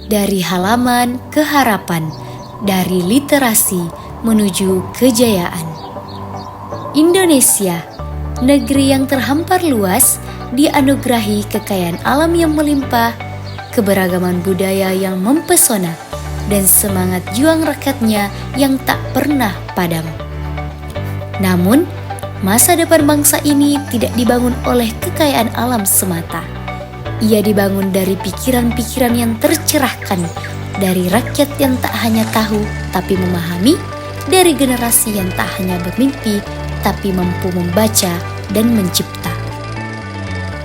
Dari halaman ke harapan, dari literasi menuju kejayaan. Indonesia, negeri yang terhampar luas, dianugerahi kekayaan alam yang melimpah, keberagaman budaya yang mempesona, dan semangat juang rakyatnya yang tak pernah padam. Namun, masa depan bangsa ini tidak dibangun oleh kekayaan alam semata. Ia dibangun dari pikiran-pikiran yang tercerahkan, dari rakyat yang tak hanya tahu tapi memahami, dari generasi yang tak hanya bermimpi tapi mampu membaca dan mencipta.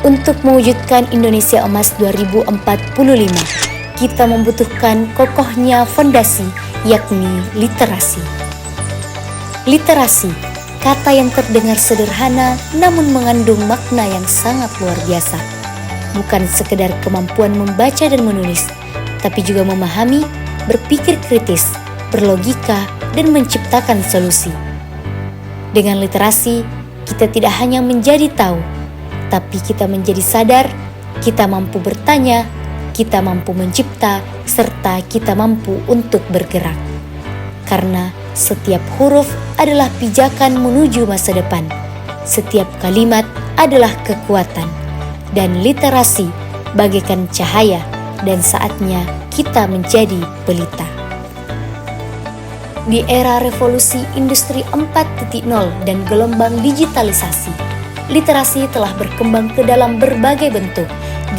Untuk mewujudkan Indonesia Emas 2045, kita membutuhkan kokohnya fondasi, yakni literasi. Literasi, kata yang terdengar sederhana namun mengandung makna yang sangat luar biasa. Bukan sekedar kemampuan membaca dan menulis, tapi juga memahami, berpikir kritis, berlogika, dan menciptakan solusi. Dengan literasi, kita tidak hanya menjadi tahu, tapi kita menjadi sadar, kita mampu bertanya, kita mampu mencipta, serta kita mampu untuk bergerak. Karena setiap huruf adalah pijakan menuju masa depan. Setiap kalimat adalah kekuatan. Dan literasi bagaikan cahaya, dan saatnya kita menjadi pelita. Di era revolusi industri 4.0 dan gelombang digitalisasi, literasi telah berkembang ke dalam berbagai bentuk,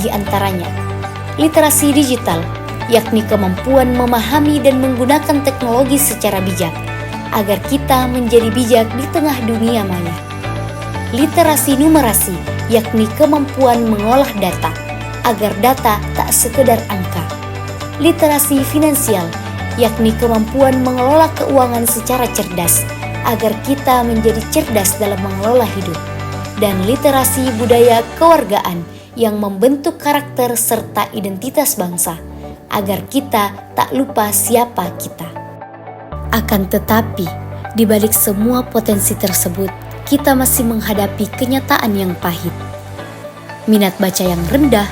di antaranya literasi digital, yakni kemampuan memahami dan menggunakan teknologi secara bijak, agar kita menjadi bijak di tengah dunia maya. Literasi numerasi, yakni kemampuan mengolah data, agar data tak sekedar angka. Literasi finansial, yakni kemampuan mengelola keuangan secara cerdas, agar kita menjadi cerdas dalam mengelola hidup. Dan literasi budaya kewargaan, yang membentuk karakter serta identitas bangsa, agar kita tak lupa siapa kita. Akan tetapi, di balik semua potensi tersebut, kita masih menghadapi kenyataan yang pahit. Minat baca yang rendah,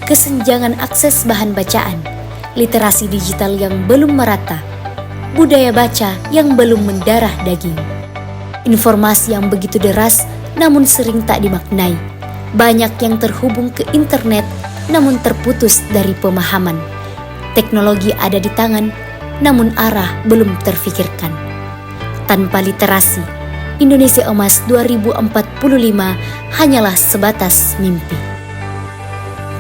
kesenjangan akses bahan bacaan, literasi digital yang belum merata, budaya baca yang belum mendarah daging. Informasi yang begitu deras namun sering tak dimaknai. Banyak yang terhubung ke internet namun terputus dari pemahaman. Teknologi ada di tangan namun arah belum terfikirkan. Tanpa literasi, Indonesia Emas 2045 hanyalah sebatas mimpi.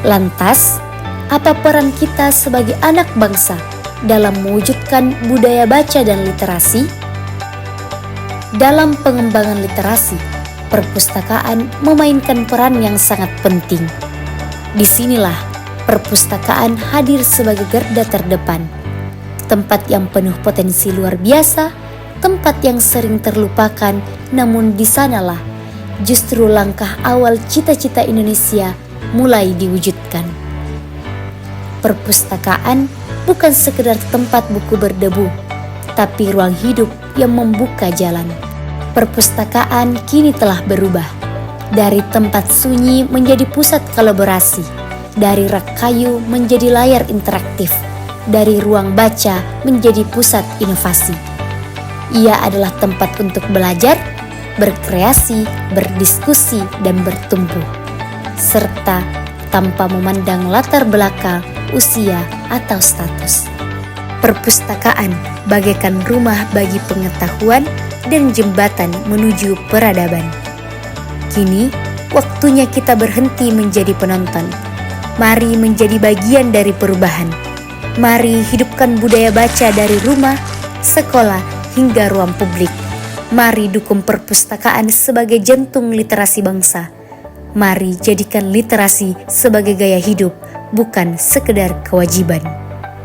Lantas, apa peran kita sebagai anak bangsa dalam mewujudkan budaya baca dan literasi? Dalam pengembangan literasi, perpustakaan memainkan peran yang sangat penting. Disinilah perpustakaan hadir sebagai garda terdepan, tempat yang penuh potensi luar biasa, tempat yang sering terlupakan, namun di sanalah justru langkah awal cita-cita Indonesia mulai diwujudkan. Perpustakaan bukan sekedar tempat buku berdebu, tapi ruang hidup yang membuka jalan. Perpustakaan kini telah berubah, dari tempat sunyi menjadi pusat kolaborasi, dari rak kayu menjadi layar interaktif, dari ruang baca menjadi pusat inovasi. Ia adalah tempat untuk belajar, berkreasi, berdiskusi, dan bertumbuh, serta tanpa memandang latar belakang, usia, atau status. Perpustakaan bagaikan rumah bagi pengetahuan dan jembatan menuju peradaban. Kini, waktunya kita berhenti menjadi penonton. Mari menjadi bagian dari perubahan. Mari hidupkan budaya baca dari rumah, sekolah, hingga ruang publik. Mari dukung perpustakaan sebagai jantung literasi bangsa. Mari jadikan literasi sebagai gaya hidup, bukan sekedar kewajiban.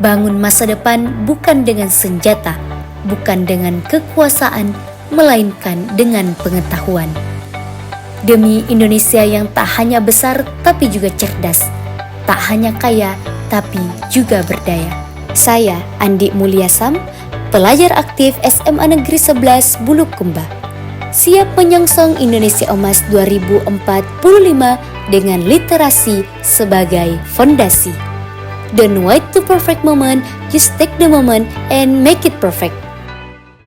Bangun masa depan bukan dengan senjata, bukan dengan kekuasaan, melainkan dengan pengetahuan. Demi Indonesia yang tak hanya besar tapi juga cerdas, tak hanya kaya tapi juga berdaya. Saya Andi Mulyasam, pelajar aktif SMA Negeri 11 Bulukumba, siap menyongsong Indonesia Emas 2045 dengan literasi sebagai fondasi. Don't wait to perfect moment, just take the moment and make it perfect.